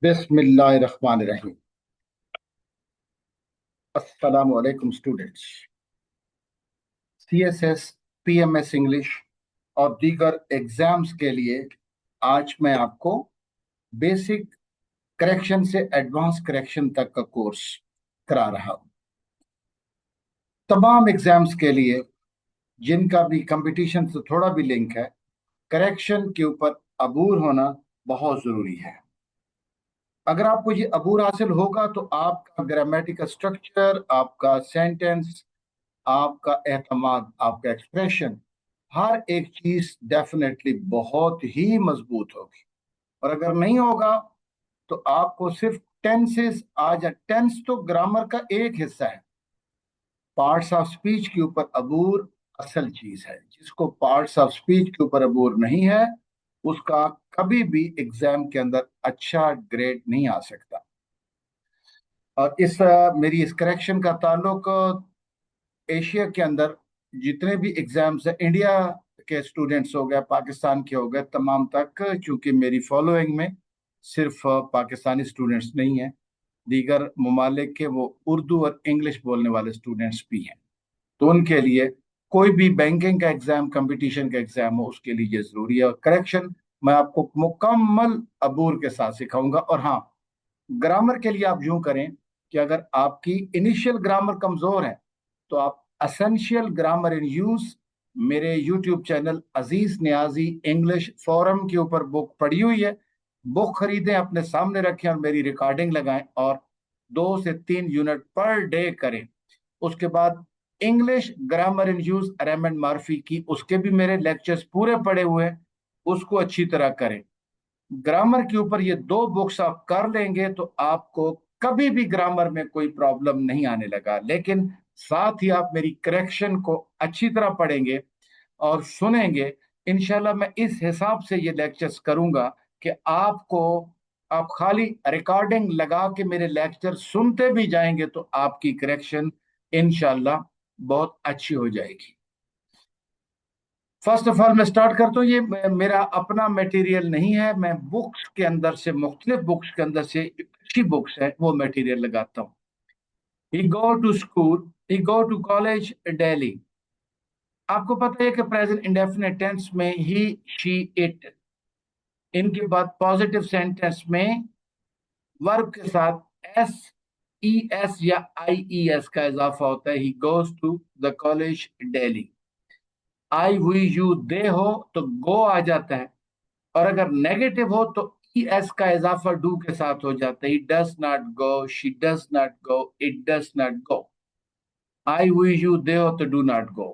बिस्मिल्लाहिर्रहमानिर्रहीम। अस्सलाम वालेकुम स्टूडेंट्स। सीएसएस, पीएमएस इंग्लिश और दीगर एग्जाम्स के लिए आज मैं आपको बेसिक करेक्शन से एडवांस करेक्शन तक का कोर्स करा रहा हूँ। तमाम एग्जाम्स के लिए जिनका भी कंपटीशन से थोड़ा भी लिंक है, करेक्शन के ऊपर अबूर होना बहुत जरूरी है। अगर आपको ये अबूर हासिल होगा तो आपका ग्रामेटिकल स्ट्रक्चर, आपका सेंटेंस, आपका एतमाद, आपका एक्सप्रेशन, हर एक चीज डेफिनेटली बहुत ही मजबूत होगी। और अगर नहीं होगा तो आपको सिर्फ टेंसेस आ जाए। टेंस तो ग्रामर का एक हिस्सा है। पार्ट्स ऑफ स्पीच के ऊपर अबूर असल चीज है। जिसको पार्ट्स ऑफ स्पीच के ऊपर अबूर नहीं है, उसका कभी भी एग्जाम के अंदर अच्छा ग्रेड नहीं आ सकता। और मेरी इस करेक्शन का ताल्लुक एशिया के अंदर जितने भी एग्जाम्स हैं, इंडिया के स्टूडेंट्स हो गए, पाकिस्तान के हो गए, तमाम तक। चूंकि मेरी फॉलोइंग में सिर्फ पाकिस्तानी स्टूडेंट्स नहीं हैं, दीगर ममालिक के वो उर्दू और इंग्लिश बोलने वाले स्टूडेंट्स भी हैं। तो उनके लिए कोई भी बैंकिंग का एग्जाम, कंपटीशन का एग्जाम हो, उसके लिए ये जरूरी है। और करेक्शन मैं आपको मुकम्मल अबूर के साथ सिखाऊंगा। और हाँ, ग्रामर के लिए आप यूं करें कि अगर आपकी इनिशियल ग्रामर कमजोर है तो आप असेंशियल ग्रामर इन यूज मेरे यूट्यूब चैनल अजीज नियाजी इंग्लिश फोरम के ऊपर बुक पड़ी हुई है। बुक खरीदें, अपने सामने रखें और मेरी रिकॉर्डिंग लगाएं और 2 से 3 यूनिट पर डे करें। उसके बाद English grammar in use Raymond Murphy की, उसके भी मेरे लेक्चर्स पूरे पड़े हुए हैं, उसको अच्छी तरह करें। ग्रामर के ऊपर ये 2 बुक्स आप कर लेंगे तो आपको कभी भी ग्रामर में कोई प्रॉब्लम नहीं आने लगा। लेकिन साथ ही आप मेरी करेक्शन को अच्छी तरह पढ़ेंगे और सुनेंगे। इंशाल्लाह मैं इस हिसाब से ये लेक्चर्स करूंगा कि आप खाली रिकॉर्डिंग लगा के मेरे लेक्चर सुनते भी जाएंगे तो आपकी करेक्शन इंशाल्लाह बहुत अच्छी हो जाएगी। फर्स्ट ऑफ ऑल मैं स्टार्ट करता हूँ। ये मेरा अपना मटेरियल नहीं है। मैं बुक्स के अंदर से, मुख्तलिफ बुक्स के अंदर से अच्छी बुक्स है वो मटेरियल लगाता हूँ। He go to school, he go to college Delhi. आपको पता है कि प्रेजेंट इंडेफिनिट टेंस में ही, शी, इट, इनके बाद पॉजिटिव सेंटेंस में वर्ब के साथ एस, ई एस या आई ई एस का इजाफा होता है। He goes to the college Delhi. I we you दे हो तो गो आ जाता है। और अगर नेगेटिव हो तो ई एस का इजाफा डू के साथ हो जाता है। Does not go, she does not go, it does not go. I we you दे हो तो डू नॉट गो।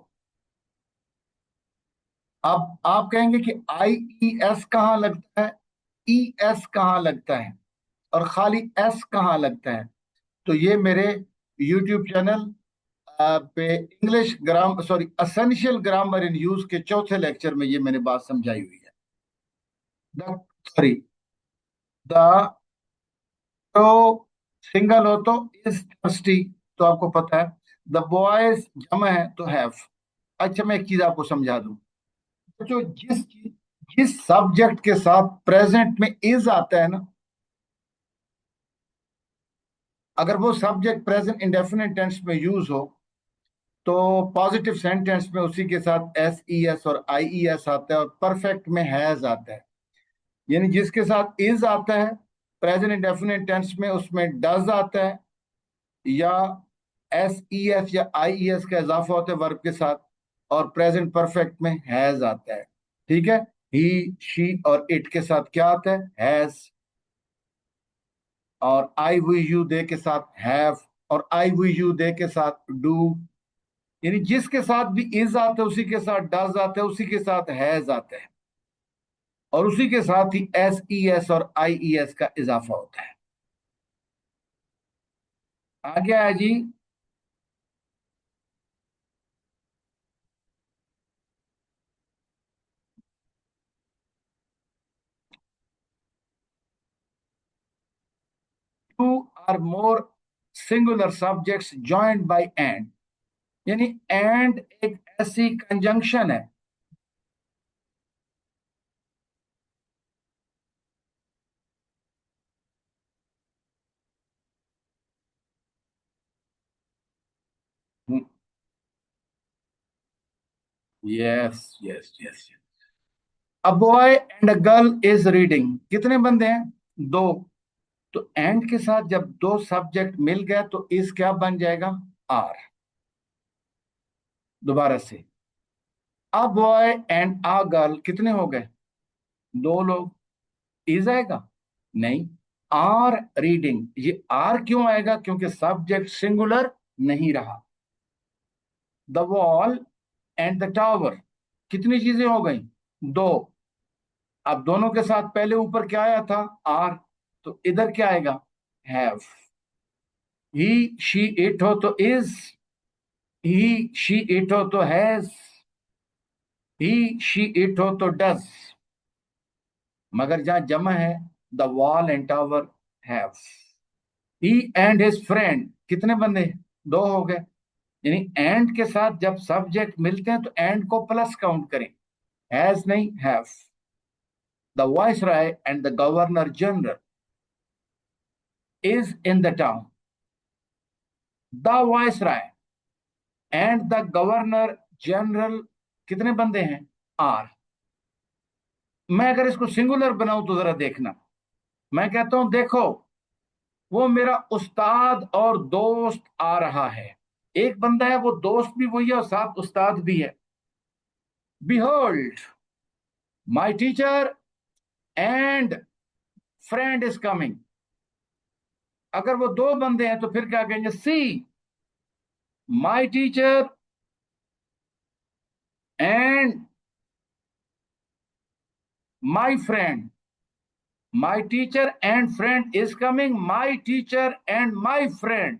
अब आप कहेंगे कि आई ई एस कहाँ लगता है, ई एस कहाँ लगता है और खाली एस कहाँ लगता है। तो ये मेरे यूट्यूब चैनल पे English gram sorry essential grammar in use के चौथे लेक्चर में ये मैंने बात समझाई हुई है। द सॉरी द तो सिंगल हो तो इज थर्स्टी, तो आपको पता है। द बॉयज जमा है तो हैव। अच्छा, मैं एक चीज आपको समझा दूं। जो जिस सब्जेक्ट के साथ प्रेजेंट में इज आता है ना, अगर वो सब्जेक्ट प्रेजेंट इंडेफिनिट टेंस में यूज हो तो पॉजिटिव सेंटेंस में उसी के साथ एस ई एस और आई ई एस आता है और परफेक्ट में हैज आता है। यानी जिसके साथ इज आता है प्रेजेंट इंडेफिनिट टेंस में, उसमें डज आता है या एस ई एस या आई ई एस का इजाफा होता है वर्ब के साथ। और प्रेजेंट परफेक्ट में हैज आता है। ठीक है। ही, शी और इट के साथ क्या आता है, हैज। और आई हुई यू दे के साथ हैव। और आई हुई यू दे के साथ डू। यानी जिसके साथ भी इज आता है उसी के साथ डज आता है, उसी के साथ हैज आता है और उसी के साथ ही एस ई एस और आई ई एस का इजाफा होता है। आगे आया जी। Two or more singular subjects joined by and. यानी एंड एक ऐसी कंजंक्शन है। Yes yes yes. A boy and a girl is reading, कितने बंदे हैं? दो। तो एंड के साथ जब दो सब्जेक्ट मिल गए तो इस क्या बन जाएगा? आर। दोबारा से, अ बॉय एंड अ गर्ल कितने हो गए? दो लोग। इज आएगा? नहीं। आर रीडिंग, ये आर क्यों आएगा? क्योंकि सब्जेक्ट सिंगुलर नहीं रहा। The wall and the tower, कितनी चीजें हो गई? दो। अब दोनों के साथ पहले ऊपर क्या आया था? आर। तो इधर क्या आएगा? हैव। ही शी इट हो तो इज, ही शी इट हो तो हैज, ही शी इट हो तो डज। मगर जहां जमा है, the wall and tower have. He and his friend, कितने बंदे? दो हो गए। यानी एंड के साथ जब सब्जेक्ट मिलते हैं तो एंड को प्लस काउंट करें, हैज नहीं, have. The viceroy and the governor general is in the town. The viceroy and the governor general, कितने बंदे हैं? आर। मैं अगर इसको सिंगुलर बनाऊं तो जरा देखना। मैं कहता हूं देखो, वो मेरा उस्ताद और दोस्त आ रहा है। एक बंदा है, वो दोस्त भी वही है और साथ उस्ताद भी है। Behold, my teacher and friend is coming. अगर वो दो बंदे हैं तो फिर क्या कहेंगे? See my teacher and my friend. My teacher and friend is coming, my teacher and my friend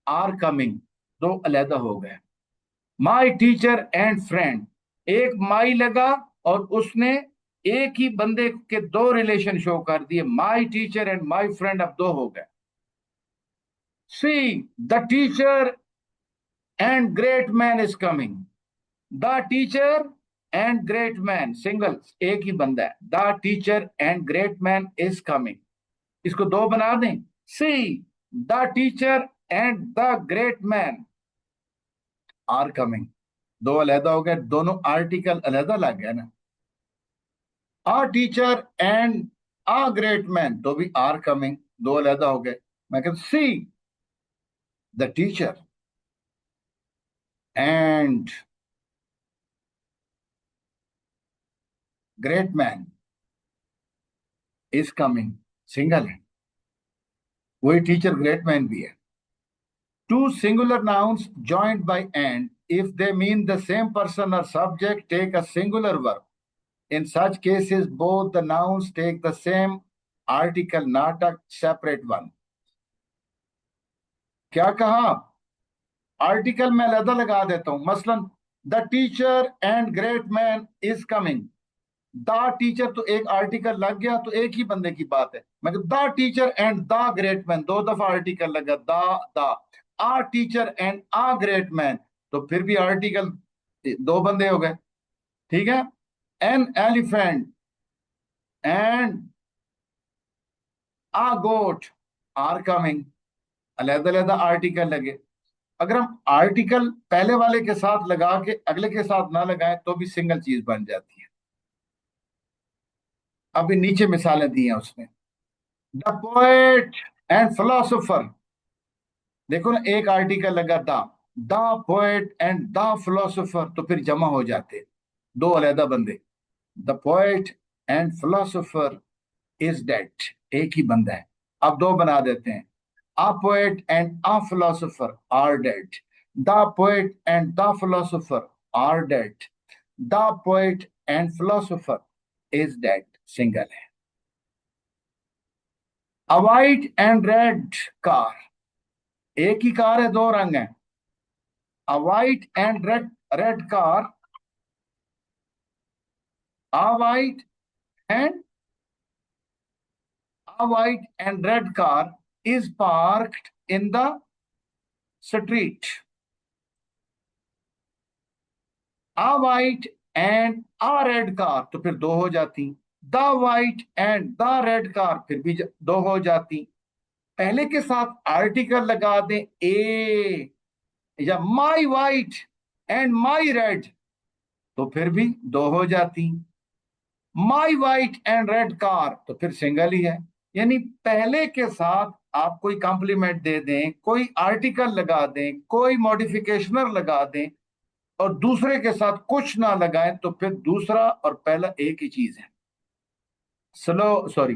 are coming. दो अलहदा हो गए। माय टीचर एंड फ्रेंड, एक माई लगा और उसने एक ही बंदे के दो रिलेशन शो कर दिए, my teacher and my friend, अब दो हो गए। See the teacher and great man is coming. The teacher and great man single, एक ही बंदा है। The teacher and great man is coming, इसको दो बना दें। See the teacher and the great man are coming. दो अलहदा हो गए, दोनों आर्टिकल अलहदा लग गया ना। A teacher and a great man, तो भी आर कमिंग, दो अलहदा हो गए। मैं कहता see the teacher and great man is coming, single है, वही टीचर ग्रेट मैन भी है। Two singular nouns joined by and, if they mean the same person or subject, take a singular verb. In such cases, both the nouns take the same article, not a separate one. क्या कहा? Article मैं अलग लगा देता हूं, मसलन the teacher and great man is coming. The teacher तो एक आर्टिकल लग गया तो एक ही बंदे की बात है। मैं the teacher and the great man, दो दफा आर्टिकल लगा, the a teacher and a great man, तो फिर भी आर्टिकल दो बंदे हो गए। ठीक है। An elephant and a goat are coming, अलग अलग आर्टिकल लगे। अगर हम आर्टिकल पहले वाले के साथ लगा के अगले के साथ ना लगाएं तो भी सिंगल चीज बन जाती है। अभी नीचे मिसालें दी हैं उसमें। द पोएट एंड फिलोसोफर, देखो ना, एक आर्टिकल लगा the poet and the philosopher, तो फिर जमा हो जाते, दो अलहदा बंदे। The poet and philosopher is dead, एक ही बंदा है। अब दो बना देते हैं, a poet and a philosopher are dead, the poet and the philosopher are dead, the poet and philosopher is dead, single है। A white and red car, एक ही कार है, दो रंग हैं। A white and red, red car, a white and a white and red car is parked in the street. A white and a red car, तो फिर दो हो जाती। The white and the red car, फिर भी दो हो जाती। पहले के साथ आर्टिकल लगा दें ए, या my white and my red, तो फिर भी दो हो जाती। माई वाइट एंड रेड कार तो फिर सिंगल ही है। यानी पहले के साथ आप कोई कॉम्प्लीमेंट दे दें, कोई आर्टिकल लगा दें, कोई मॉडिफिकेशनर लगा दें, और दूसरे के साथ कुछ ना लगाएं, तो फिर दूसरा और पहला एक ही चीज है। स्लो सॉरी,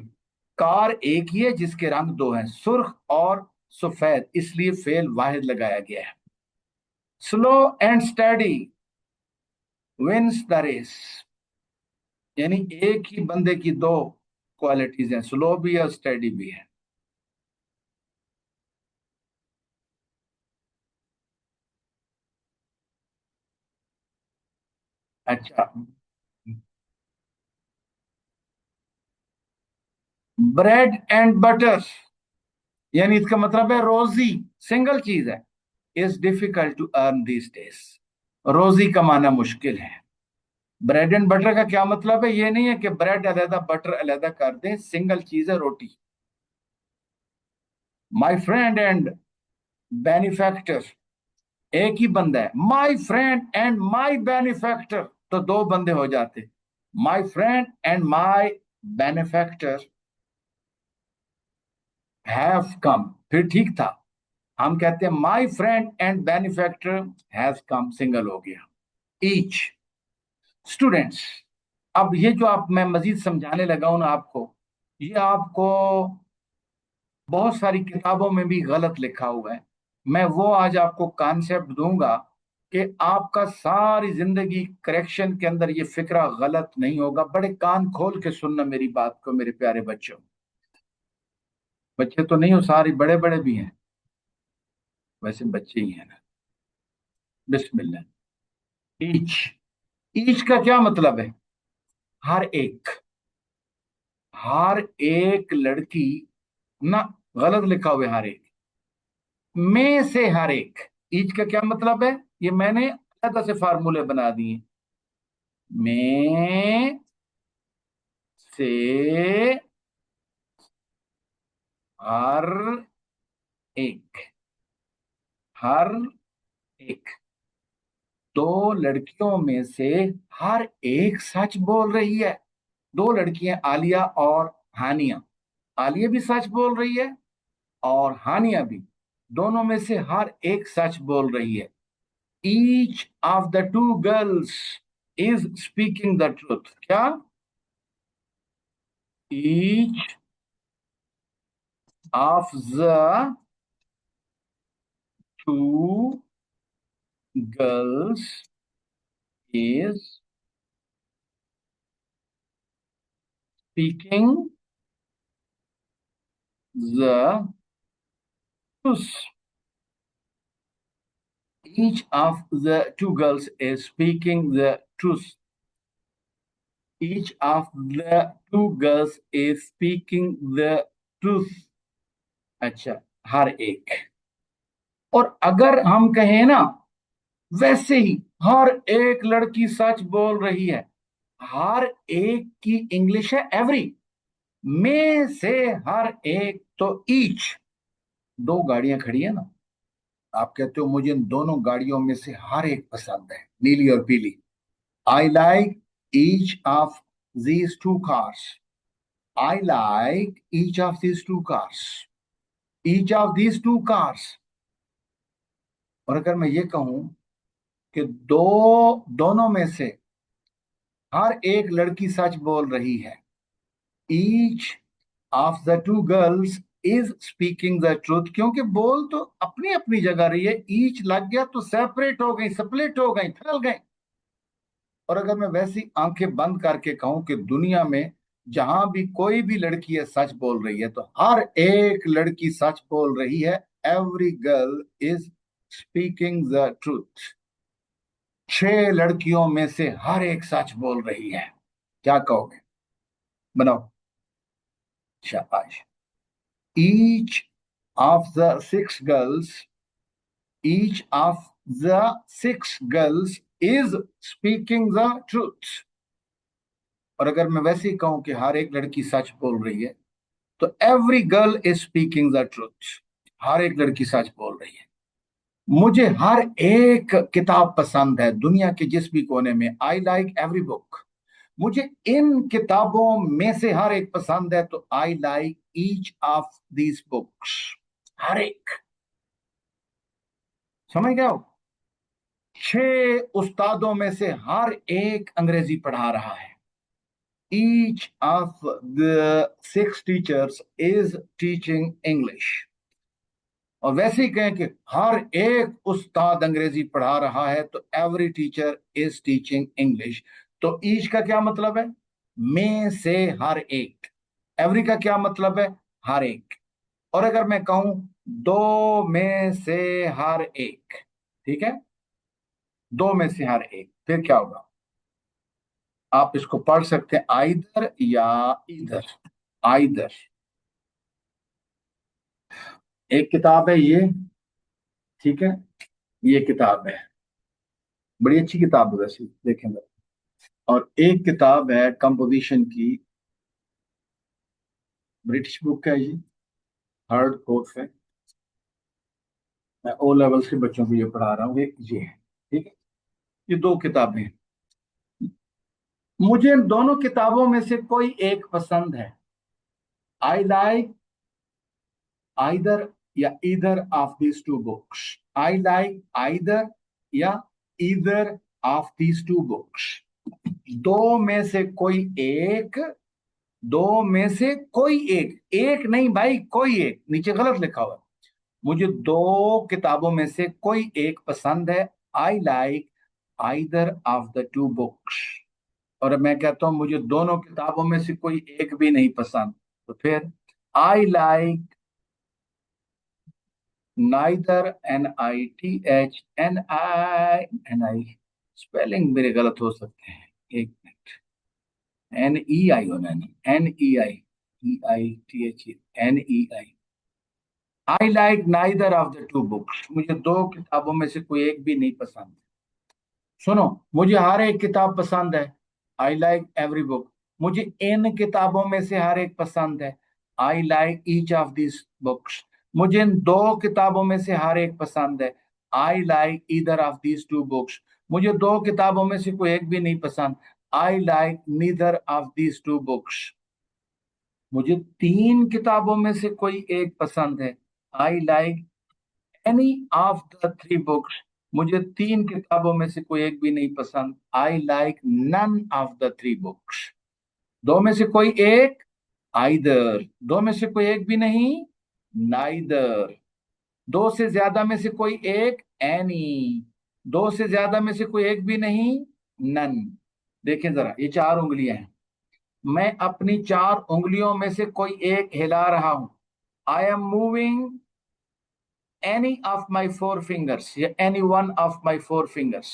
कार एक ही है जिसके रंग दो हैं, सुर्ख और सफेद, इसलिए फेल वाहिद लगाया गया है। Slow and steady wins the race. यानी एक ही बंदे की दो क्वालिटीज हैं, स्लो भी है और स्टडी भी है। अच्छा, ब्रेड एंड बटर, यानी इसका मतलब है रोजी सिंगल चीज है। Is difficult to earn these days. रोजी कमाना मुश्किल है। ब्रेड एंड बटर का क्या मतलब है? ये नहीं है कि ब्रेड अलहदा बटर अलहदा कर दें, सिंगल चीज है रोटी। माई फ्रेंड एंड बेनिफैक्टर, एक ही बंदा है। My friend and my benefactor, तो दो बंदे हो जाते। My friend and my benefactor have come, फिर ठीक था। हम कहते हैं my friend and benefactor has come, single हो गया। ईच स्टूडेंट्स, अब ये जो आप मैं मजीद समझाने लगा हूं ना आपको, ये आपको बहुत सारी किताबों में भी गलत लिखा हुआ है। मैं वो आज आपको कॉन्सेप्ट दूंगा कि आपका सारी जिंदगी करेक्शन के अंदर ये फिक्रा गलत नहीं होगा। बड़े कान खोल के सुनना मेरी बात को मेरे प्यारे बच्चों। बच्चे तो नहीं हो, सारे बड़े बड़े भी हैं, वैसे बच्चे ही हैं ना। बिस्मिल्लाह। ईच, ईच का क्या मतलब है? हर एक, हर एक लड़की ना, गलत लिखा हुआ है हर एक, में से हर एक। ईच का क्या मतलब है? ये मैंने अलग से फार्मूले बना दिए। में से हर एक, हर एक, दो लड़कियों में से हर एक सच बोल रही है। दो लड़कियां, आलिया और हानिया। आलिया भी सच बोल रही है और हानिया भी। दोनों में से हर एक सच बोल रही है। Each of the two girls is speaking the truth. क्या? Each of the two girls is speaking the truth. Each of the two girls is speaking the truth. Each of the two girls is speaking the truth. अच्छा, हर एक। और अगर हम कहें ना, वैसे ही हर एक लड़की सच बोल रही है। हर एक की इंग्लिश है एवरी, में से हर एक, तो ईच। दो गाड़ियां खड़ी है ना, आप कहते हो मुझे इन दोनों गाड़ियों में से हर एक पसंद है, नीली और पीली। आई like each of these to cars. I like each of these to cars. Each of these to cars. और अगर मैं ये कहूं कि दोनों में से हर एक लड़की सच बोल रही है। Each of the two girls is speaking the truth, क्योंकि बोल तो अपनी अपनी जगह रही है। ईच लग गया तो सेपरेट हो गई, स्प्लिट हो गई, फैल गई। और अगर मैं वैसी आंखें बंद करके कहूं कि दुनिया में जहां भी कोई भी लड़की है सच बोल रही है, तो हर एक लड़की सच बोल रही है। Every girl is speaking the truth. छह लड़कियों में से हर एक सच बोल रही है। क्या कहोगे? बनाओ। शाबाश। Each of the six girls, each of the six girls is speaking the truth. और अगर मैं वैसे ही कहूं कि हर एक लड़की सच बोल रही है, तो every girl is speaking the truth. हर एक लड़की सच बोल रही है। मुझे हर एक किताब पसंद है दुनिया के जिस भी कोने में। I like every book. मुझे इन किताबों में से हर एक पसंद है, तो I like each of these books. हर एक। समझ गए हो? 6 उस्तादों में से हर एक अंग्रेजी पढ़ा रहा है। Each of the 6 teachers is teaching English. और वैसे ही कहें कि हर एक उस्ताद अंग्रेजी पढ़ा रहा है, तो every teacher is teaching English. तो ईच का क्या मतलब है? में से हर एक। एवरी का क्या मतलब है? हर एक। और अगर मैं कहूं दो में से हर एक, ठीक है, दो में से हर एक, फिर क्या होगा? आप इसको पढ़ सकते हैं आइदर या इधर। आइदर। एक किताब है ये, ठीक है, ये किताब है, बड़ी अच्छी किताब है वैसे देखेंगे। और एक किताब है कंपोजिशन की, ब्रिटिश बुक है ये, थर्ड फोर्थ है। मैं ओ लेवल्स के बच्चों को ये पढ़ा रहा हूँ, ये है, ठीक है। ये दो किताबें हैं। मुझे इन दोनों किताबों में से कोई एक पसंद है। आई लाइक आइदर या either of these two books. I like either या either of these two books. दो में से कोई एक। दो में से कोई एक। एक नहीं भाई, कोई एक, नीचे गलत लिखा हुआ है। मुझे दो किताबों में से कोई एक पसंद है। I like either of the to books. और मैं कहता हूं मुझे दोनों किताबों में से कोई एक भी नहीं पसंद, तो फिर I like neither. NITH NI। Spelling मेरे गलत हो सकते हैं, एक मिनट। NEI होना है ना, NEI, EITH, NEI। I like neither of the to books. मुझे दो किताबों में से कोई एक भी नहीं पसंद। सुनो, मुझे हर एक किताब पसंद है। I like every book. मुझे इन किताबों में से हर एक पसंद है। I like each of this books. मुझे इन दो किताबों में से हर एक पसंद है। I like either of these two books. मुझे दो किताबों में से कोई एक भी नहीं पसंद। I like neither of these two books. मुझे तीन किताबों में से कोई एक पसंद है। I like any of the three books. मुझे तीन किताबों में से कोई एक भी नहीं पसंद। I like none of the three books. दो में से कोई एक, आइदर। दो में से कोई एक भी नहीं, नाइदर। दो से ज्यादा में से कोई एक, एनी। दो से ज्यादा में से कोई एक भी नहीं, नन। देखें जरा, ये चार उंगलियां हैं। मैं अपनी चार उंगलियों में से कोई एक हिला रहा हूं। I am moving any of my four fingers या any one of my four fingers.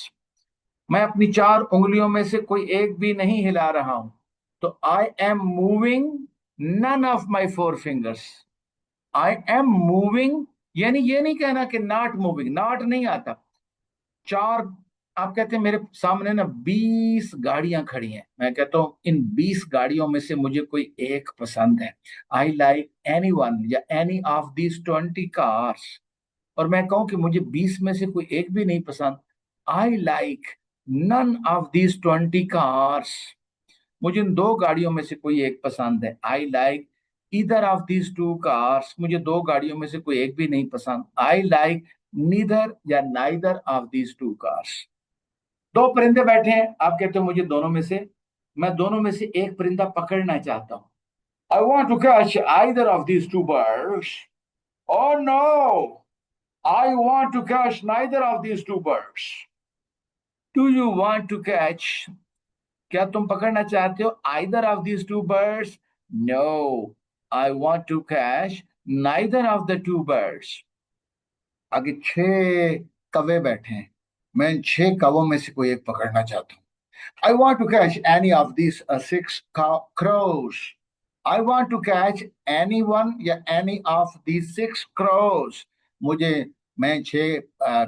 मैं अपनी चार उंगलियों में से कोई एक भी नहीं हिला रहा हूं, तो I am moving none of my four fingers. I am moving, यानी ये नहीं कहना कि नॉट मूविंग, नॉट नहीं आता। चार, आप कहते हैं मेरे सामने ना 20 गाड़ियां खड़ी हैं, मैं कहता हूं इन 20 गाड़ियों में से मुझे कोई एक पसंद है। आई लाइक एनी वन या एनी ऑफ दीज 20 कार्स। और मैं कहूं कि मुझे 20 में से कोई एक भी नहीं पसंद। I like none of these 20 cars. मुझे इन दो गाड़ियों में से कोई एक पसंद है। I like either of these to cars. मुझे दो गाड़ियों में से कोई एक भी नहीं पसंद। आई लाइक नीदर या neither of these to cars. दो परिंदे बैठे हैं, आप कहते हो मुझे दोनों में से, मैं दोनों में से एक परिंदा पकड़ना चाहता हूं। I want to catch either of these two birds. Oh no! I want to catch neither of these two birds. Do you want to catch? क्या तुम पकड़ना चाहते हो either of these two birds? No, I want to catch neither of the two birds. आगे 6 कौवे बैठे हैं, मैं इन 6 कौवों में से कोई एक पकड़ना चाहता हूँ। I want to catch any of these 6 crows. I want to catch anyone या any of these 6 crows. मुझे, मैं 6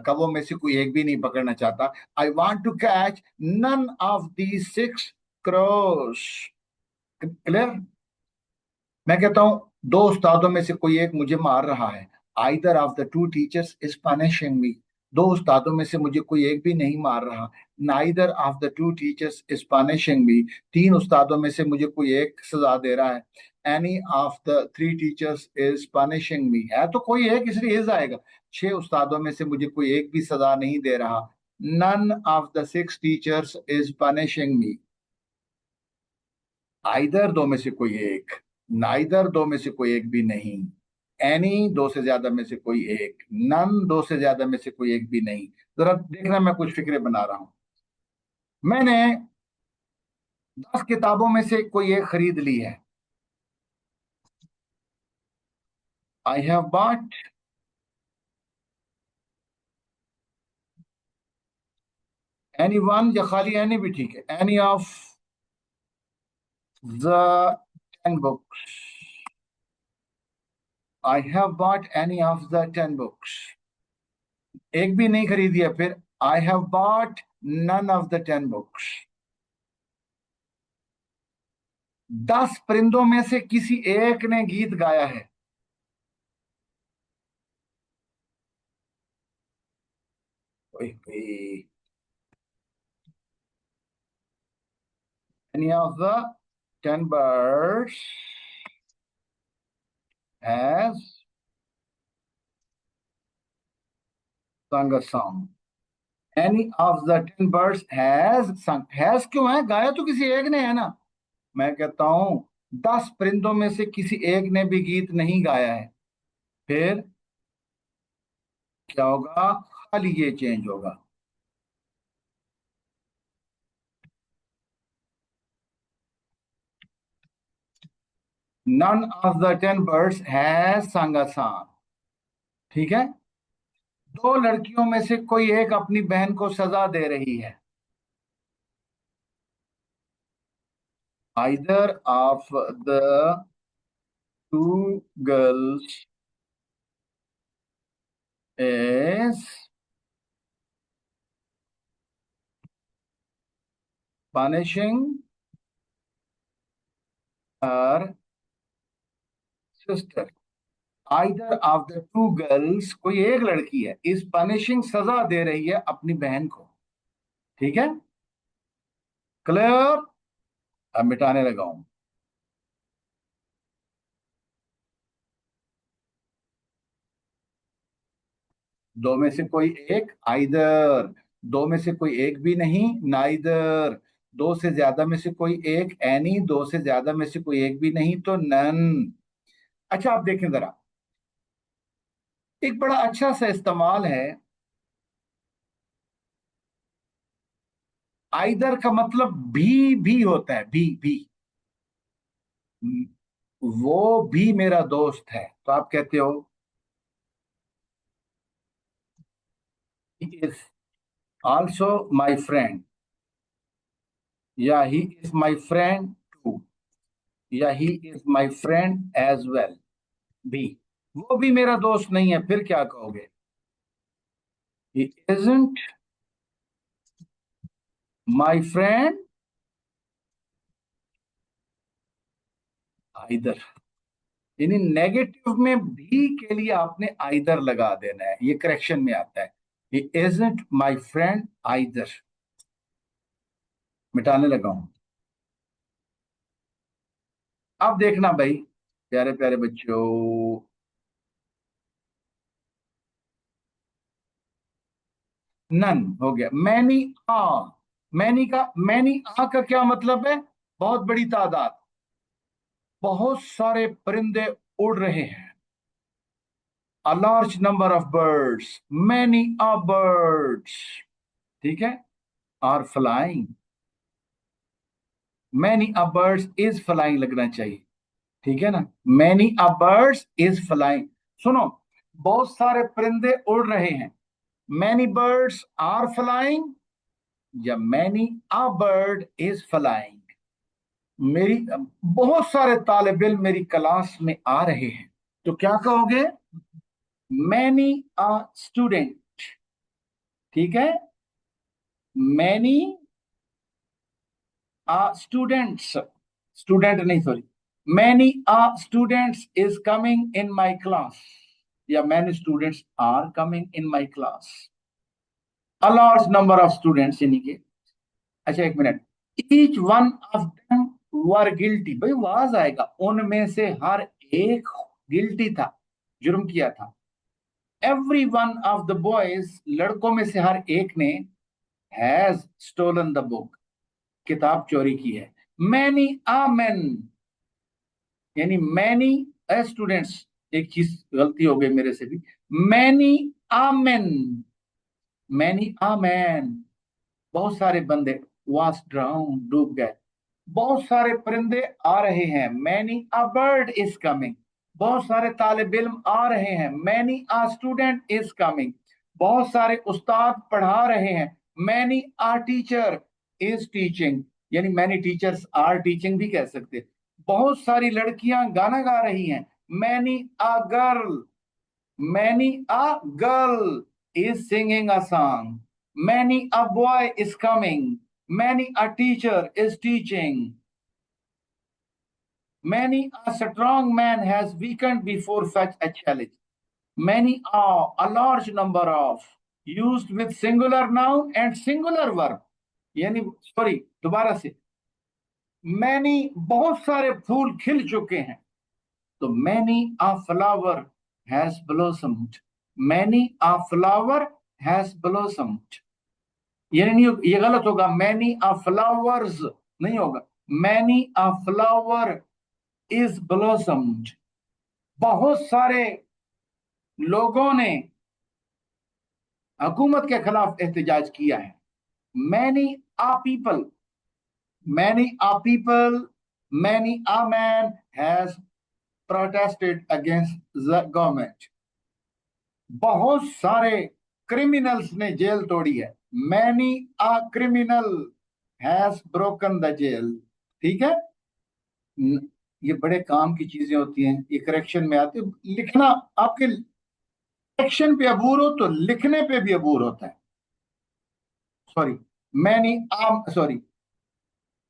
कौवों में से कोई एक भी नहीं पकड़ना चाहता। I want to catch none of these 6 crows. Clear? मैं कहता हूं दो उस्तादों में से कोई एक मुझे मार रहा है। Either of the two teachers is punishing me. दो उस्तादों में से मुझे कोई एक भी नहीं मार रहा। Neither of the two teachers is punishing me, तीन उस्तादों में से मुझे कोई एक सजा दे रहा है। Any of the three teachers is punishing me, है तो कोई एक इसलिए इज आएगा। छह उस्तादों में से मुझे कोई एक भी सजा नहीं दे रहा। None of the six teachers is punishing me, either दो में से कोई एक, नाइदर दो में से कोई एक भी नहीं, एनी दो से ज्यादा में से कोई एक, नन दो से ज्यादा में से कोई एक भी नहीं। जरा देखना, मैं कुछ फिक्रे बना रहा हूं। मैंने 10 किताबों में से कोई एक खरीद ली है। I have bought any one, या खाली एनी भी ठीक है, any of the 10 books. I have bought any of the 10 books, एक भी नहीं खरीदी है। फिर I have bought none of the 10 books. 10 परिंदों में से किसी एक ने गीत गाया है। ओए होए। Any of the 10 birds has sung a song. Any of the 10 birds has sung. Has क्यों है, गाया तो किसी एक ने है ना। मैं कहता हूं 10 परिंदों में से किसी एक ने भी गीत नहीं गाया है। फिर क्या होगा, खाली ये चेंज होगा। None of the 10 birds has sung a song। ठीक है। दो लड़कियों में से कोई एक अपनी बहन को सजा दे रही है। Either of the two girls is punishing her sister। Either of the two girls, कोई एक लड़की है, is punishing, सजा दे रही है अपनी बहन को। ठीक है, क्लियर। अब मिटाने लगा हूं। दो में से कोई एक, आइदर। दो में से कोई एक भी नहीं, नाइदर। दो से ज्यादा में से कोई एक, एनी। दो से ज्यादा में से कोई एक भी नहीं तो नन। अच्छा आप देखें जरा, एक बड़ा अच्छा सा इस्तेमाल है। आइदर का मतलब भी होता है, भी। वो भी मेरा दोस्त है, तो आप कहते हो he is also my friend, या he is my friend too, या he is my friend as well. भी, वो भी मेरा दोस्त नहीं है, फिर क्या कहोगे, ही इजंट माई फ्रेंड आइदर। यानी नेगेटिव में भी के लिए आपने आइदर लगा देना है, ये करेक्शन में आता है। ही इजंट माई फ्रेंड आइदर। मिटाने लगा हूं। अब देखना भाई, प्यारे प्यारे बच्चों, नन हो गया। मैनी आ, मैनी आ का क्या मतलब है, बहुत बड़ी तादाद, बहुत सारे परिंदे उड़ रहे हैं। A large number of birds, many a birds. ठीक है, are flying. Many a birds is flying लगना चाहिए। ठीक है ना, many a birds is flying. सुनो, बहुत सारे परिंदे उड़ रहे हैं। मैनी बर्ड्स आर फ्लाइंग, या many a bird is flying. मेरी बहुत सारे तालिब इल्म मेरी क्लास में आ रहे हैं, तो क्या कहोगे, मैनी अ स्टूडेंट। ठीक है, मैनी स्टूडेंट्स, स्टूडेंट नहीं sorry, many students is coming in my class, या many students are coming in my class. A large number of students, यानी कि, अच्छा एक minute, each one of them were guilty, भाई was आएगा, उनमें से हर एक गिल्टी था, जुर्म किया था। Every one of the boys, लड़कों में से हर एक ने, हैज स्टोलन द बुक, किताब चोरी की है। मैनी आ मैन, यानी मैनी स्टूडेंट्स, एक चीज गलती हो गई मेरे से भी, many a man, many a man, बहुत सारे बंदे, वास ड्राउन, डूब गए। बहुत सारे परिंदे आ रहे हैं, many a bird is coming, बहुत सारे तालिब इल्म आ रहे हैं, many a student is coming, बहुत सारे उस्ताद पढ़ा रहे हैं, many a teacher is teaching, यानी मैनी टीचर्स आर टीचिंग भी कह सकते हैं। बहुत सारी लड़कियां गाना गा रही हैं, many a girl, many a girl is singing a song. Many a boy is coming. Many a teacher is teaching. Many a strong man has weakened before such a challenge. Many are a large number of used with singular noun and singular verb. यानी sorry दोबारा से, many बहुत सारे फूल खिल चुके हैं, तो many a flower has blossomed, many a flower has blossomed, ये नहीं, ये गलत होगा, मैनी अ फ्लावर्स नहीं होगा, many a flower is blossomed, बहुत सारे लोगों ने हुकूमत के खिलाफ एहतजाज किया है। Many a people, many a people, many a man has protested against the government, बहुत सारे क्रिमिनल्स ने जेल तोड़ी है, many a criminal has broken the jail, ठीक है। ये बड़े काम की चीजें होती हैं, ये करेक्शन में आते, लिखना आपके करेक्शन पे अबूर हो तो लिखने पे भी अबूर होता है। Sorry, many um sorry,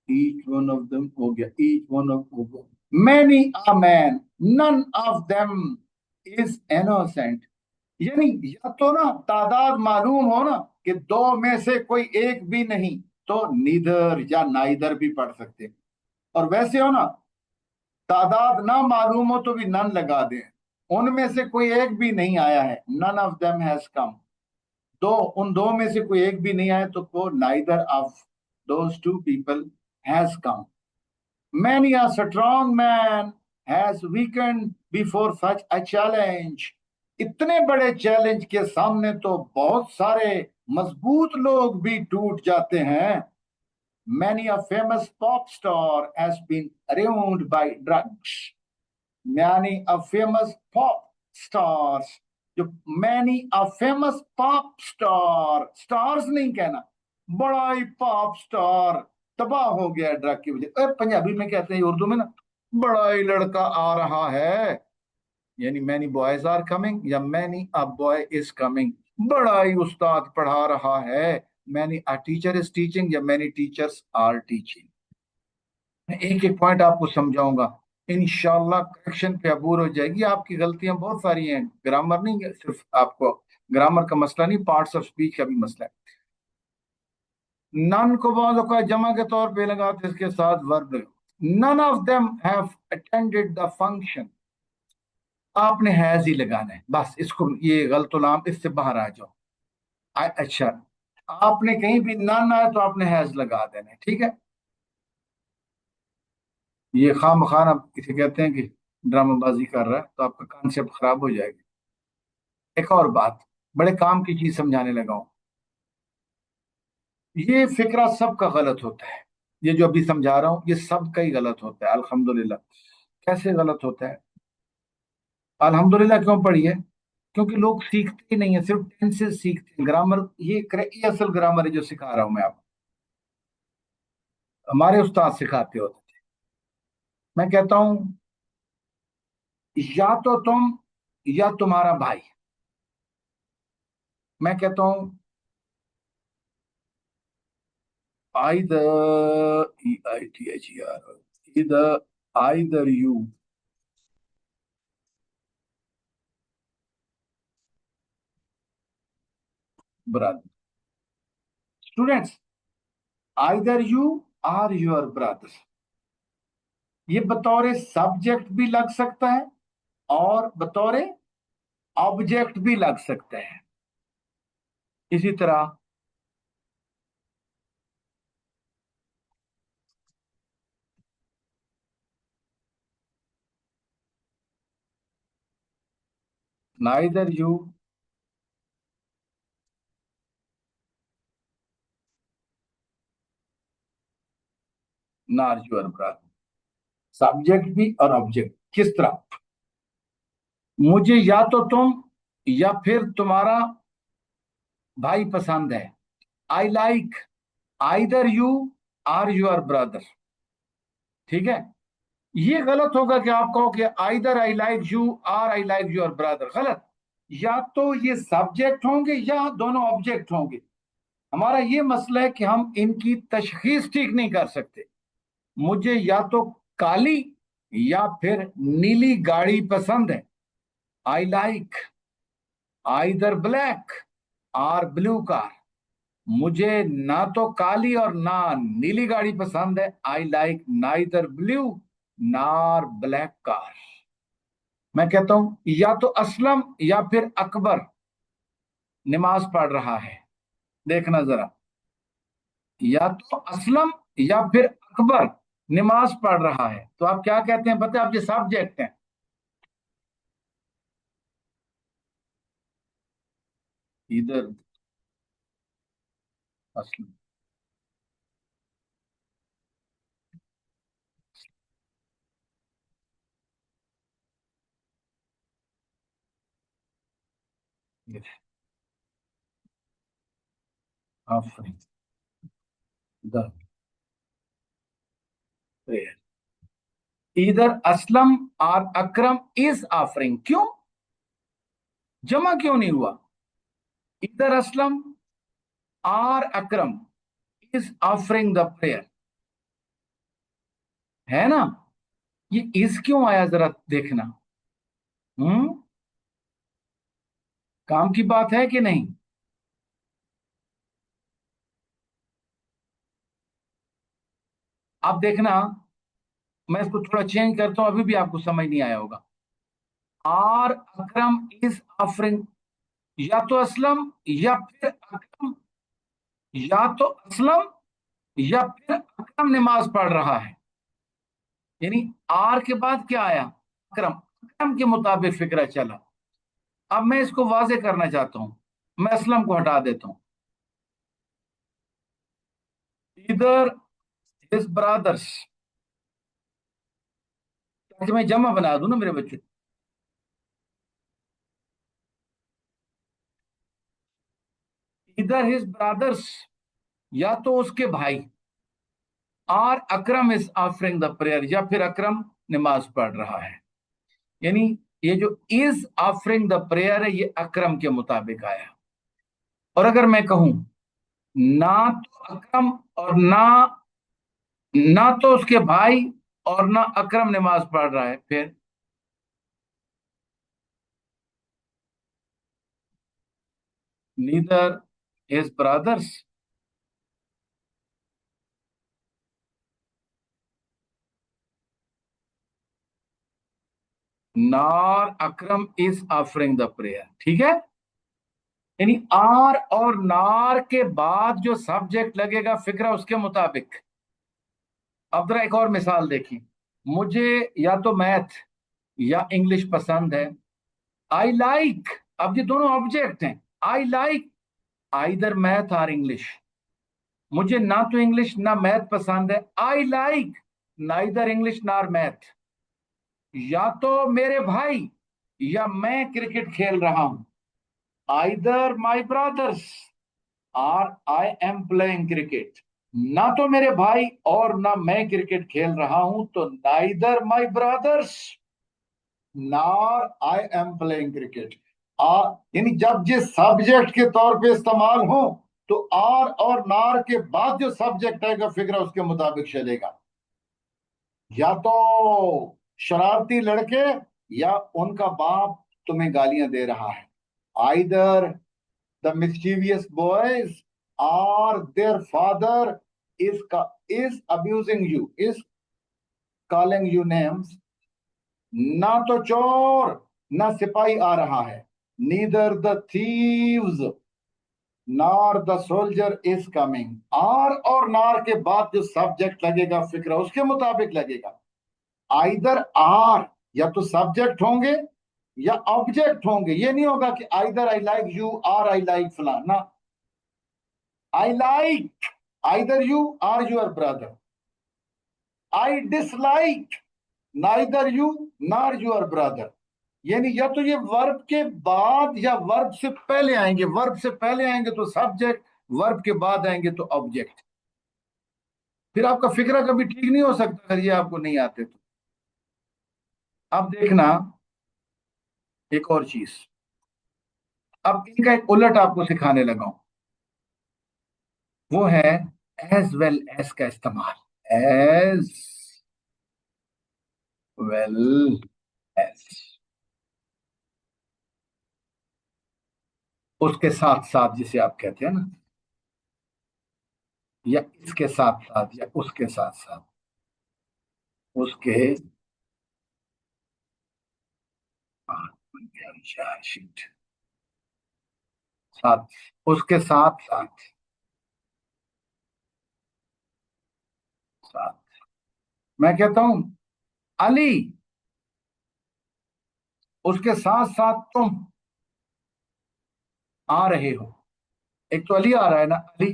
each one of them हो गया, each one of, many a man, none of them is innocent, यानी या तो ना तादाद मालूम हो ना कि दो में से कोई एक भी नहीं, तो नीदर या नाइदर भी पढ़ सकते, और वैसे हो ना तादाद ना मालूम हो तो भी नन लगा दें, उनमें से कोई एक भी नहीं आया है, none of them has come, दो उन दो में से कोई एक भी नहीं आया तो वो neither of those two people has come. Many a strong man has weekend before such a challenge, इतने बड़े चैलेंज के सामने तो बहुत सारे मजबूत लोग भी टूट जाते हैं। Many a famous pop star has been ruined by drugs. Many a famous pop stars, जो many a famous pop star, stars नहीं कहना, बड़ा ही पॉप स्टार तबाह हो गया ड्रग की वजह, पंजाबी में कहते हैं उर्दू में ना, बड़ा ही लड़का आ रहा है, यानी मैनी बॉयज आर कमिंग या many a boy is coming, बड़ा ही उस्ताद पढ़ा रहा है, many a teacher is teaching या मैनी टीचर्स आर टीचिंग। मैं एक एक पॉइंट आपको समझाऊंगा, इंशाल्लाह करेक्शन पे अबूर हो जाएगी। आपकी गलतियां बहुत सारी हैं, ग्रामर नहीं है, सिर्फ आपको ग्रामर का मसला नहीं, पार्ट्स ऑफ स्पीच का भी मसला है। नन को बहुत औकात जमा के तौर पे लगाते, इसके साथ verb, none of them have attended the function, आपने हैज ही लगाना है बस, इसको ये गलतुलाम, इससे बाहर आ जाओ। अच्छा, आपने कहीं भी नन आए तो आपने हैज लगा देना है, ठीक है। ये खाम खान आप किसे कहते हैं कि ड्रामाबाजी कर रहा है, तो आपका कॉन्सेप्ट खराब हो जाएगा। एक और बात, बड़े काम की चीज समझाने लगा हूं, ये फिक्रा सबका गलत होता है, ये जो अभी समझा रहा हूं ये सबका ही गलत होता है अल्हम्दुलिल्लाह। कैसे गलत होता है? अल्हम्दुलिल्लाह क्यों पढ़ी है? क्योंकि लोग सीखते ही नहीं है, सिर्फ टेंसेस सीखते हैं, ग्रामर ये असल ग्रामर है जो सिखा रहा हूं मैं आपको, हमारे उस्ताद सिखाते होते थे। मैं कहता हूं, या तो तुम या तुम्हारा भाई, मैं कहता हूं either, either, either you, brother, students, either you or your brother, ये बतौर सब्जेक्ट भी लग सकता है और बतौर ऑब्जेक्ट भी लग सकता है। इसी तरह neither you nor your brother, subject भी और ऑब्जेक्ट। किस तरह? मुझे या तो तुम या फिर तुम्हारा भाई पसंद है। I like either you or your brother. ठीक है, ये गलत होगा कि आप कहो कि either I like you or I like your brother, गलत। या तो ये सब्जेक्ट होंगे या दोनों ऑब्जेक्ट होंगे। हमारा ये मसला है कि हम इनकी तशखीस ठीक नहीं कर सकते। मुझे या तो काली या फिर नीली गाड़ी पसंद है। आई लाइक आइदर ब्लैक और ब्लू कार। मुझे ना तो काली और ना नीली गाड़ी पसंद है। आई लाइक नाइदर ब्लू नार ब्लैक कार। मैं कहता हूं या तो असलम या फिर अकबर नमाज पढ़ रहा है। देखना जरा, या तो असलम या फिर अकबर नमाज पढ़ रहा है, तो आप क्या कहते हैं? पता है, आप ये सब्जेक्ट हैं। इधर असलम, आफरीन द प्रेयर। इधर असलम और अकरम इज ऑफरिंग, क्यों जमा क्यों नहीं हुआ? इधर असलम और अकरम इज ऑफरिंग द प्रेयर, है ना? ये इस क्यों आया, जरा देखना। हम्म, काम की बात है कि नहीं? आप देखना, मैं इसको थोड़ा चेंज करता हूं, अभी भी आपको समझ नहीं आया होगा। और अकरम इज ऑफरिंग, या तो असलम या फिर अकरम, या तो असलम या फिर अकरम नमाज पढ़ रहा है। यानी आर के बाद क्या आया? अकरम। अकरम के मुताबिक फिक्रा चला। अब मैं इसको वाजे करना चाहता हूं, मैं असलम को हटा देता हूं। इधर हिज ब्रदर्स, ताकि मैं जमा बना दूं ना मेरे बच्चे। इधर हिज ब्रदर्स, या तो उसके भाई। और अकरम इज ऑफरिंग द प्रेयर, या फिर अकरम नमाज पढ़ रहा है। यानी ये जो इज ऑफरिंग द प्रेयर है, ये अकरम के मुताबिक आया। और अगर मैं कहूं ना तो अकरम और ना ना तो उसके भाई और ना अकरम नमाज पढ़ रहा है, फिर neither his brothers nor Akram is offering the prayer. ठीक है, यानी आर और नार के बाद जो सब्जेक्ट लगेगा फिक्रा उसके मुताबिक। अब जरा एक और मिसाल देखिए। मुझे या तो मैथ या इंग्लिश पसंद है। आई लाइक, अब ये दोनों ऑब्जेक्ट हैं। आई लाइक आइदर मैथ और इंग्लिश। मुझे ना तो इंग्लिश ना मैथ पसंद है। आई लाइक नाइदर इंग्लिश नार मैथ। या तो मेरे भाई या मैं क्रिकेट खेल रहा हूं। Either my brothers are I am playing cricket. ना तो मेरे भाई और ना मैं क्रिकेट खेल रहा हूं, तो नाइदर माई ब्रदर्स नार आई एम प्लेइंग क्रिकेट। आ यानी जब जिस सब्जेक्ट के तौर पे इस्तेमाल हो, तो आर और नार के बाद जो सब्जेक्ट आएगा फिक्र उसके मुताबिक चलेगा। या तो शरारती लड़के या उनका बाप तुम्हें गालियां दे रहा है। Either the mischievous boys or their father is abusing you, is calling you names, ना तो चोर ना सिपाही आ रहा है, neither the thieves nor the soldier is coming। और नार के बाद जो सब्जेक्ट लगेगा फिक्र उसके मुताबिक लगेगा। आइदर आर, या तो सब्जेक्ट होंगे या ऑब्जेक्ट होंगे। ये नहीं होगा कि आइदर आई लाइक यू और आई लाइक फलाना ना। आई लाइक आइदर यू और your brother. I dislike neither you nor your brother. यानी या तो ये वर्ब के बाद या वर्ब से पहले आएंगे। वर्ब से पहले आएंगे तो सब्जेक्ट, वर्ब के बाद आएंगे तो ऑब्जेक्ट। फिर आपका फिक्रा कभी ठीक नहीं हो सकता अगर ये आपको नहीं आते तो। अब देखना एक और चीज, अब इनका एक उलट आपको सिखाने लगा हूं, वो है एज वेल एज का इस्तेमाल। एज वेल एज, उसके साथ साथ जिसे आप कहते हैं ना, या इसके साथ साथ या उसके साथ साथ, उसके साथ, उसके साथ साथ साथ। मैं कहता हूं अली, उसके साथ साथ तुम आ रहे हो। एक तो अली आ रहा है ना, अली,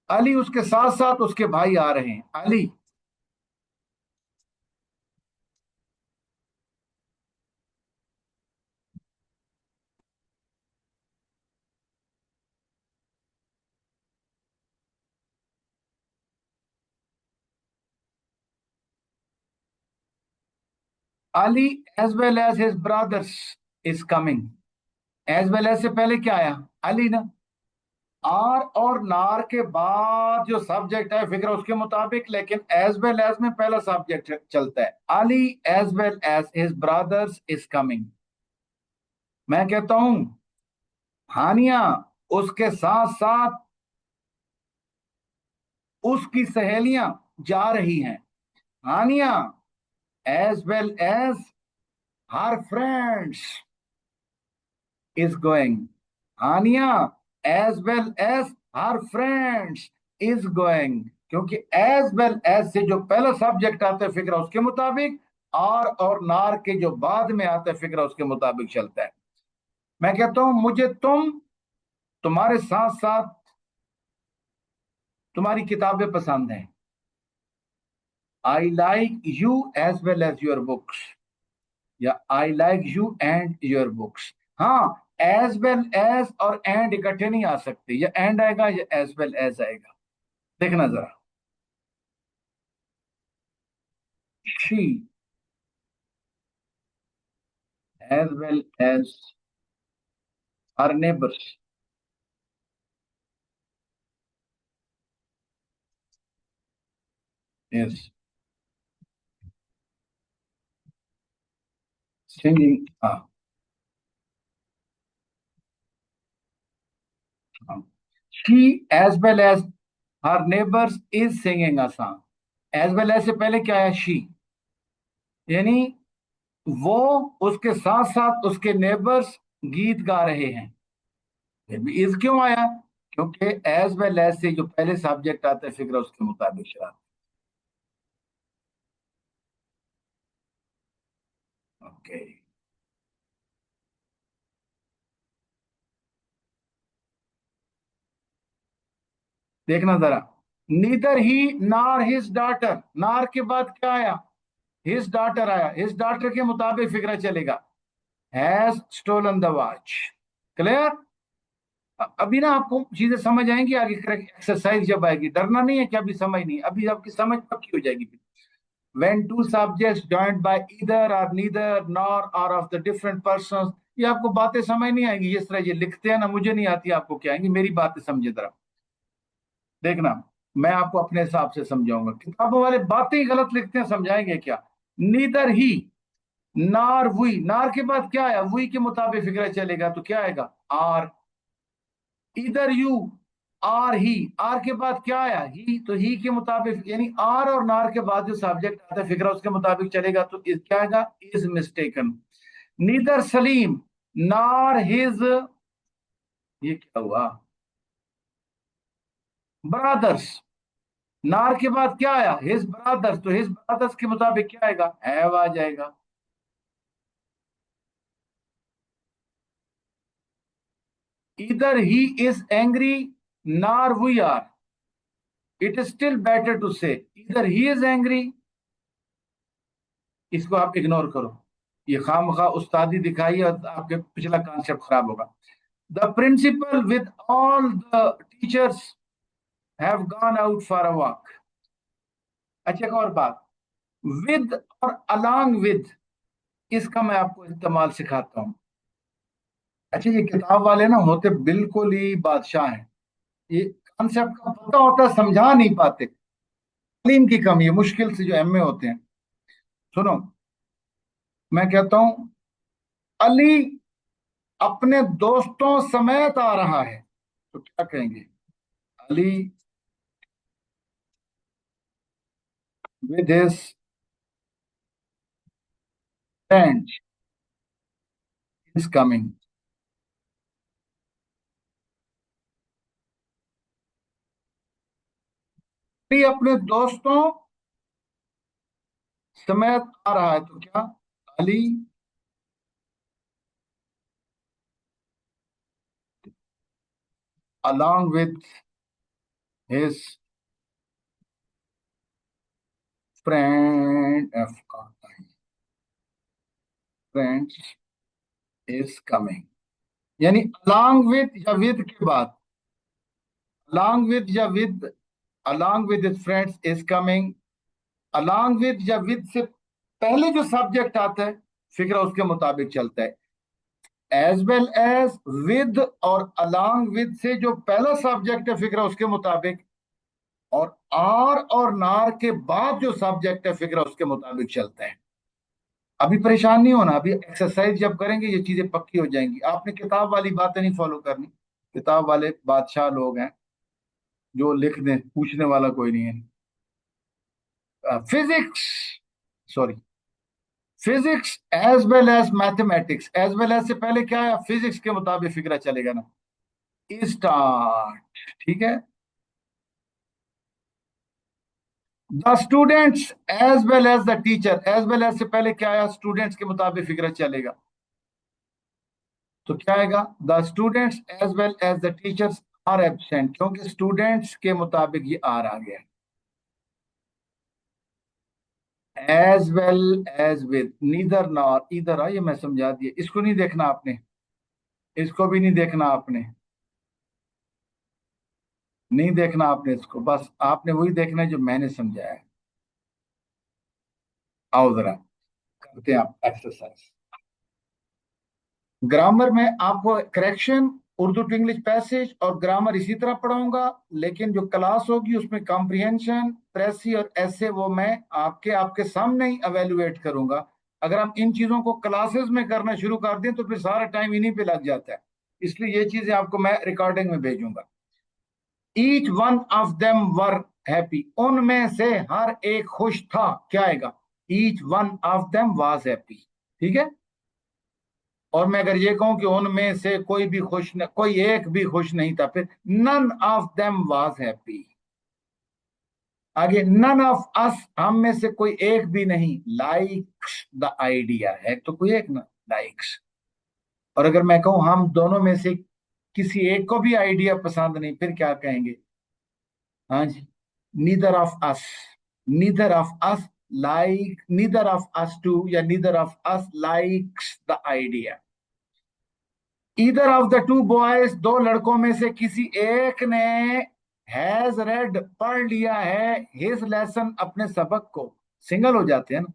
अली उसके साथ साथ उसके भाई आ रहे हैं। Ali, Ali as well as his brothers is coming. As well as से पहले क्या आया? अली ना। आर और नार के बाद जो सब्जेक्ट है फिक्र उसके मुताबिक, लेकिन एज वेल एज में पहला सब्जेक्ट चलता है। Ali as well as his brothers is coming. मैं कहता हूं हानिया उसके साथ साथ उसकी सहेलियां जा रही हैं। Haniya as well as her friends is going। Haniya as well as her friends is going, क्योंकि एज वेल एज से जो पहला सब्जेक्ट आता है फिक्रा उसके मुताबिक, और नार के जो बाद में आता है फिक्रा उसके मुताबिक चलता है। मैं कहता हूं मुझे तुम्हारे साथ साथ तुम्हारी किताबें पसंद हैं। I like you as well as your books, या I like you and your books. हाँ, एज वेल एज और एंड इकट्ठे नहीं आ सकते, या एंड आएगा या एज वेल एज आएगा। देखना जरा, she as well as her neighbours is singing. हाँ हाँ, she as well as her neighbours is singing a song. As well as से पहले क्या है? शी। यानी वो उसके साथ साथ उसके नेबर्स गीत गा रहे हैं। फिर भी इज क्यों आया? क्योंकि एज वेल एज से जो पहले सब्जेक्ट आता है फिक्र उसके मुताबिक चला। ओके, देखना जरा, neither he nor his daughter. Nor के बाद क्या आया? हिज डॉटर आया। हिज डॉटर के मुताबिक फिक्रा चलेगा, has stolen the watch. Clear? अभी ना आपको चीजें समझ आएंगी आगे, एक्सरसाइज जब आएगी। डरना नहीं है कि अभी समझ नहीं, अभी आपकी समझ पक्की हो जाएगी। When two subjects joined by either or neither nor or of the different persons, ये आपको बातें समझ नहीं आएंगी। इस तरह ये लिखते हैं ना, मुझे नहीं आती, आपको क्या आएंगी। मेरी बातें समझे जरा, देखना मैं आपको अपने हिसाब से समझाऊंगा। किताबों वाले बातें ही गलत लिखते हैं, समझाएंगे क्या? नीदर ही नार वी, नार के बाद क्या आया? वी के मुताबिक फिक्र चलेगा तो क्या आएगा? आर। इधर यू आर के बाद क्या आया, ही, तो ही के मुताबिक, यानी आर और नार के बाद जो सब्जेक्ट आता है फिक्रा उसके मुताबिक चलेगा, तो क्या आएगा, इज मिस्टेकन। नीदर सलीम नार हिज, ये क्या हुआ, ब्रदर्स, नार के बाद क्या आया, हिज ब्रदर्स, तो हिज ब्रदर्स के मुताबिक क्या आएगा, हैव आ जाएगा। Either he is angry nor we are, it is still better to say either he is angry, इसको आप इग्नोर करो, ये खामखा उस्तादी दिखाई और आपके पिछला कॉन्सेप्ट खराब होगा। The principal with all the teachers have gone out for a walk. अच्छा, एक और बात, विद और अलोंग विद, इसका मैं आपको इस्तेमाल सिखाता हूँ। अच्छा, ये किताब वाले ना होते बिल्कुल ही बादशाह हैं, ये कॉन्सेप्ट का पता होता है, समझा नहीं पाते, तालीम की कमी है, मुश्किल से जो एमए होते हैं। सुनो, मैं कहता हूं अली अपने दोस्तों समेत आ रहा है, तो क्या कहेंगे, Ali with his friend is coming. Ali अपने दोस्तों समेत आ रहा है, तो क्या, Ali along with his friend friends is coming, यानी along with या with के बाद, along with या with, along with his friends is coming, along with या with से पहले जो सब्जेक्ट आता है फिक्रा उसके मुताबिक चलता है, एज वेल एज विद और along with से जो पहला सब्जेक्ट है फिक्रा उसके मुताबिक, और आर और नार के बाद जो सब्जेक्ट है फिक्रा उसके मुताबिक चलता है। अभी परेशान नहीं होना, अभी एक्सरसाइज जब करेंगे ये चीजें पक्की हो जाएंगी, आपने किताब वाली बातें नहीं फॉलो करनी, किताब वाले बादशाह लोग हैं जो लिख दें, पूछने वाला कोई नहीं है। Physics, sorry, physics as well as mathematics, as well as से पहले क्या है, फिजिक्स के मुताबिक फिक्रा चलेगा ना, स्टार्ट, ठीक है। The students as well as the teacher, as well as से पहले क्या आया, स्टूडेंट्स के मुताबिक फिक्रा चलेगा, तो क्या आएगा, the students as well as the teachers are absent, क्योंकि स्टूडेंट्स के मुताबिक ये आर आ गया, as well as with, neither nor either आ, ये मैं समझा दिया, इसको नहीं देखना आपने, इसको भी नहीं देखना आपने, नहीं देखना आपने इसको, बस आपने वही देखना है जो मैंने समझाया है। आओ जरा करते हैं आप एक्सरसाइज। ग्रामर में आपको correction, Urdu to English passage और ग्रामर इसी तरह पढ़ाऊंगा, लेकिन जो क्लास होगी उसमें कॉम्प्रिहेंशन, प्रेसी और ऐसे वो मैं आपके आपके सामने ही अवेलुएट करूंगा। अगर हम इन चीजों को क्लासेस में करना शुरू कर दें तो फिर सारा टाइम इन्हीं पे लग जाता है, इसलिए ये चीजें आपको मैं रिकॉर्डिंग में भेजूंगा। Each one of them were happy, उनमें से हर एक खुश था, क्या आएगा, each one of them was happy, ठीक है। और मैं अगर ये कहूं कि उनमें से कोई भी खुश न, कोई एक भी खुश नहीं था, फिर none of them was happy. आगे नन ऑफ अस, हम में से कोई एक भी नहीं, लाइक्स द आइडिया, है तो कोई एक ना, लाइक्स। और अगर मैं कहूं हम दोनों में से किसी एक को भी आइडिया पसंद नहीं, फिर क्या कहेंगे, हाँ जी, neither of us, neither of us like, neither of us too या neither of us likes the idea. Either of the two boys, दो लड़कों में से किसी एक ने हैज रेड, पढ़ लिया है, हिज लेसन, अपने सबक को, सिंगल हो जाते हैं ना।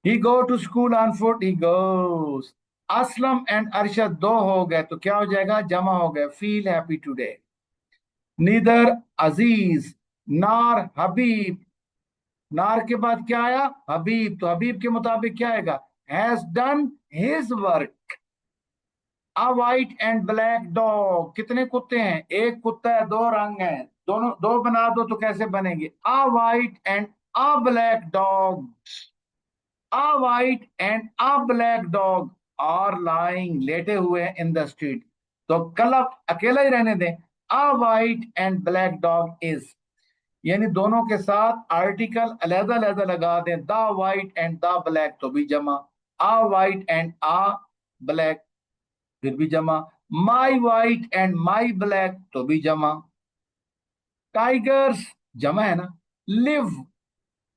He go to school on foot, he goes. Aslam and Arshad दो हो गए, तो क्या हो जाएगा, जमा हो गए, फील हैप्पी टुडे। नीदर अजीज नार हबीब, नार के बाद क्या आया, हबीब, तो हबीब के मुताबिक क्या आएगा, has done his work. A white and black dog, कितने कुत्ते हैं? एक कुत्ता है, दो रंग हैं, दोनों दो बना दो तो कैसे बनेंगे? A white and a black dog, a white and a black dog are lying, लेटे हुए हैं इन द स्ट्रीट। तो कल आप अकेला ही रहने दें। अ white and black dog is, यानी दोनों के साथ आर्टिकल अलहदा अलहदा लगा दें। The white and the black तो भी जमा, अ वाइट एंड अ ब्लैक फिर भी जमा, माई वाइट एंड माई ब्लैक तो भी जमा। टाइगर्स जमा है ना, लिव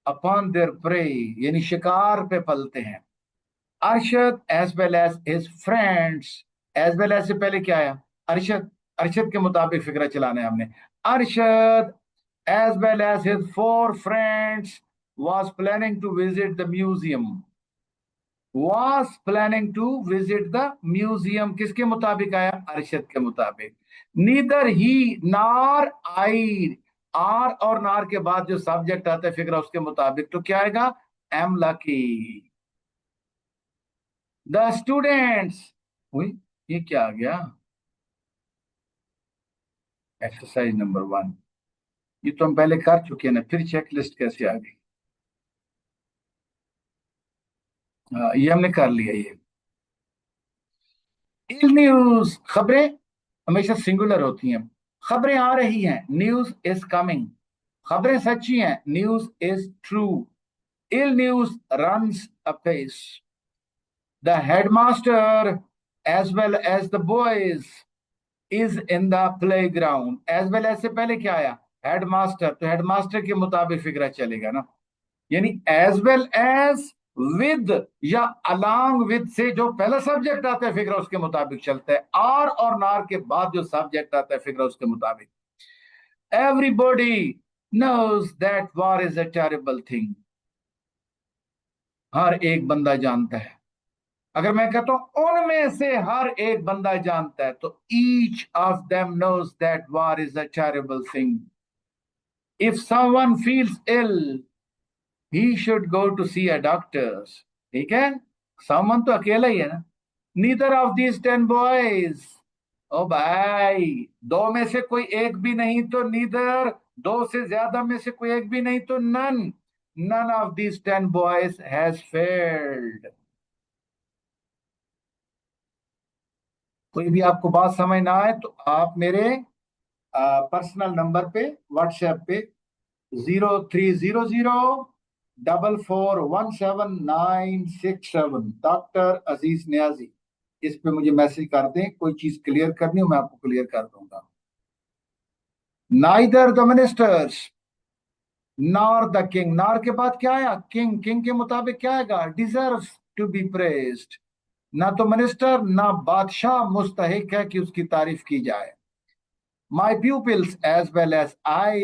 अपॉन देयर प्रे, यानी शिकार पे पलते हैं। Arshad as well as his friends, as well as से पहले क्या आया? अरशद, अरशद के मुताबिक फिक्रा चलाना है हमने। Arshad as well as his four friends was planning to visit the museum, was planning to visit the museum किसके मुताबिक आया? अरशद के मुताबिक। नीदर ही नार आई, आर और नार के बाद जो सब्जेक्ट आता है फिक्रा उसके मुताबिक तो क्या आएगा? Am lucky. द स्टूडेंट्स, ये क्या आ गया? एक्सरसाइज नंबर 1, ये तो हम पहले कर चुके हैं ना, फिर चेक लिस्ट कैसे आ गई? ये हमने कर लिया ये। इल न्यूज, खबरें हमेशा सिंगुलर होती हैं। खबरें आ रही हैं, न्यूज इज कमिंग। खबरें सच्ची हैं, news is true. Ill news runs apace. The headmaster as well as the boys is in the playground. As well as से पहले क्या आया? हेडमास्टर, तो हेडमास्टर के मुताबिक फिक्रा चलेगा ना। यानी एज वेल एज, विद या अलोंग विद से जो पहला सब्जेक्ट आता है फिक्रा उसके मुताबिक चलता है। आर और नार के बाद जो सब्जेक्ट आता है फिक्रा उसके मुताबिक। Everybody knows that war is a terrible thing, हर एक बंदा जानता है। अगर मैं कहता हूं उनमें से हर एक बंदा जानता है, तो each of them knows that war is a terrible thing. If someone feels ill he should go to see a doctors. ठीक है, समवन तो अकेला ही है ना। नीदर ऑफ दीज 10 बॉयज, ओ भाई, दो में से कोई एक भी नहीं तो नीदर, दो से ज्यादा में से कोई एक भी नहीं तो none, none of these 10 boys has failed. कोई भी आपको बात समझ ना आए तो आप मेरे पर्सनल नंबर पे, व्हाट्सएप पे 0300 4417 967, डॉक्टर अजीज न्याजी, इस पे मुझे मैसेज कर दें। कोई चीज क्लियर करनी हो मैं आपको क्लियर कर दूंगा। Neither the ministers nor the king, nor के बाद क्या आया? किंग, किंग के मुताबिक क्या आएगा? Deserve to be praised. ना तो मिनिस्टर ना बादशाह मुस्तहिक है कि उसकी तारीफ की जाए। My pupils as well as I,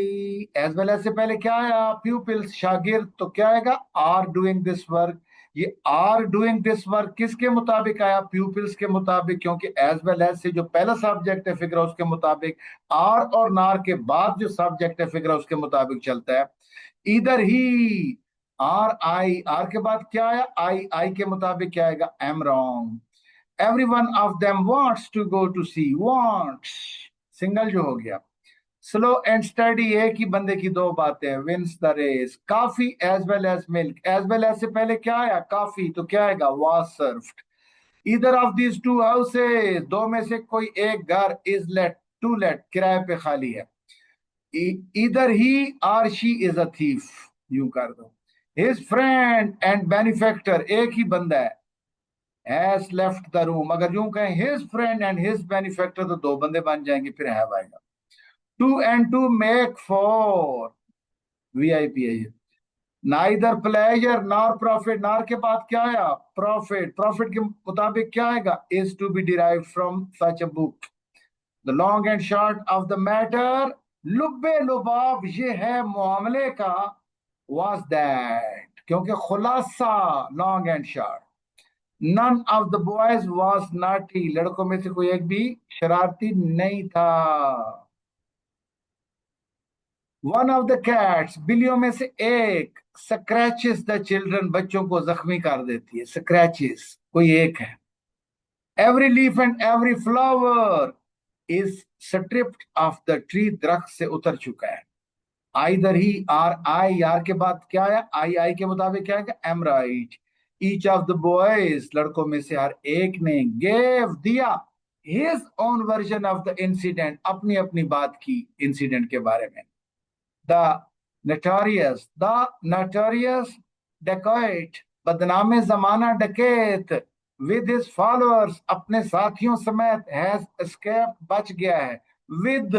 as well as से पहले क्या आया? प्यूपिल्स, शागिर्द, तो क्या आएगा? Are doing this work. ये आर डूइंग दिस वर्क किसके मुताबिक आया? प्यूपिल्स के मुताबिक, क्योंकि एज वेल एज से जो पहला सब्जेक्ट है फिक्रा उसके मुताबिक, आर और नार के बाद जो सब्जेक्ट है फिक्रा उसके मुताबिक चलता है। इधर ही आर आई, आर के बाद क्या आया? आई, आई के मुताबिक क्या आएगा? Am wrong. Every one of them wants to go to see, wants single जो हो गया। स्लो एंड स्टडी, एक ही बंदे की दो बातें, wins the race. Coffee as well as milk, as well as से पहले क्या आया? काफी, तो क्या आएगा? Was served. Either of these two houses, दो में से कोई एक घर इज लेट, टू लेट, किराए पे खाली है। इधर he or she is a thief, यूं कर दो। हिज फ्रेंड एंड बेनिफैक्टर, एक ही बंदा है, हैज लेफ्ट द रूम। अगर यूं कहें his friend and his benefactor तो दो बंदे बन जाएंगे, फिर हैव आएगा। Two and two make four, VIP है ये। Neither pleasure nor profit, nor के बाद क्या आया? प्रॉफिट, प्रॉफिट के मुताबिक क्या आएगा? Is to be derive from such a book. The long and short of the matter, लुब्बे लुबाब ये है मामले का, was that, क्योंकि खुलासा long and short. None of the boys was naughty, लड़कों में से कोई एक भी शरारती नहीं था। वन ऑफ द कैट्स, बिल्लियों में से एक, स्क्रैचेस द चिल्ड्रन, बच्चों को जख्मी कर देती है। स्क्रैचेस, कोई एक है। Every leaf and every flower is stripped off the tree, दरख्त से उतर चुका है। Either he or I, or के बाद क्या है, आई के मुताबिक क्या है, am right. Each of the boys, लड़कों में से हर एक ने, गेव दिया, his own version of the incident, अपनी अपनी बात की इंसिडेंट के बारे में। द नटोरियस डेकॉइट, बदनामे जमाना डकैत, विद हिज फॉलोअर्स, अपने साथियों समेत, हैज एस्केप, बच गया है, विद,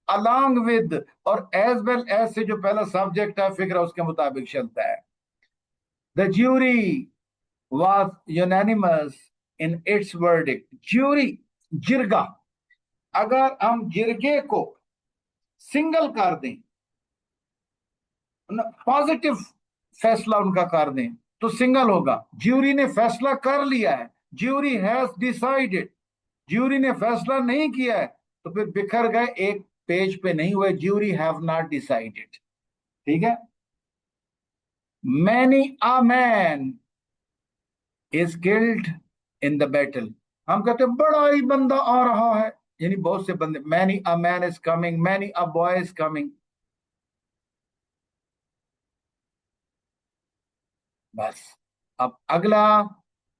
along with, और as well as से जो पहला सब्जेक्ट है फिक्र उसके मुताबिक चलता है। The jury was unanimous in its verdict। jury, जिरगा, अगर हम जिरगे को सिंगल कर दें, पॉजिटिव फैसला उनका कर दें तो सिंगल होगा। ज्यूरी ने फैसला कर लिया है, ज्यूरी हैज डिसाइडेड। ज्यूरी ने फैसला नहीं किया है तो फिर बिखर गए, एक पेज पे नहीं हुए, ज्यूरी हैव नॉट डिसाइडेड। ठीक है। Many a man is killed in the battle, हम कहते हैं बड़ा ही बंदा आ रहा है, यानी बहुत से बंदे। Many a man is coming, many a boy is coming. बस अब अगला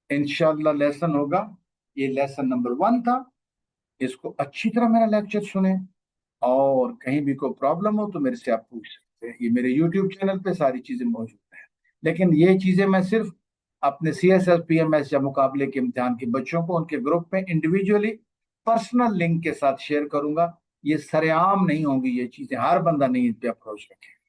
इंशाल्लाह लेसन होगा, ये लेसन नंबर 1 था। इसको अच्छी तरह मेरा लेक्चर सुने, और कहीं भी कोई प्रॉब्लम हो तो मेरे से आप पूछ सकते हैं। ये मेरे यूट्यूब चैनल पे सारी चीजें मौजूद हैं, लेकिन ये चीजें मैं सिर्फ अपने CSS PMS या मुकाबले के इम्तिहान के बच्चों को उनके ग्रुप में इंडिविजुअली पर्सनल लिंक के साथ शेयर करूंगा। ये सरेआम नहीं होंगी ये चीजें, हर बंदा नहीं इस पे अप्रोच रखे।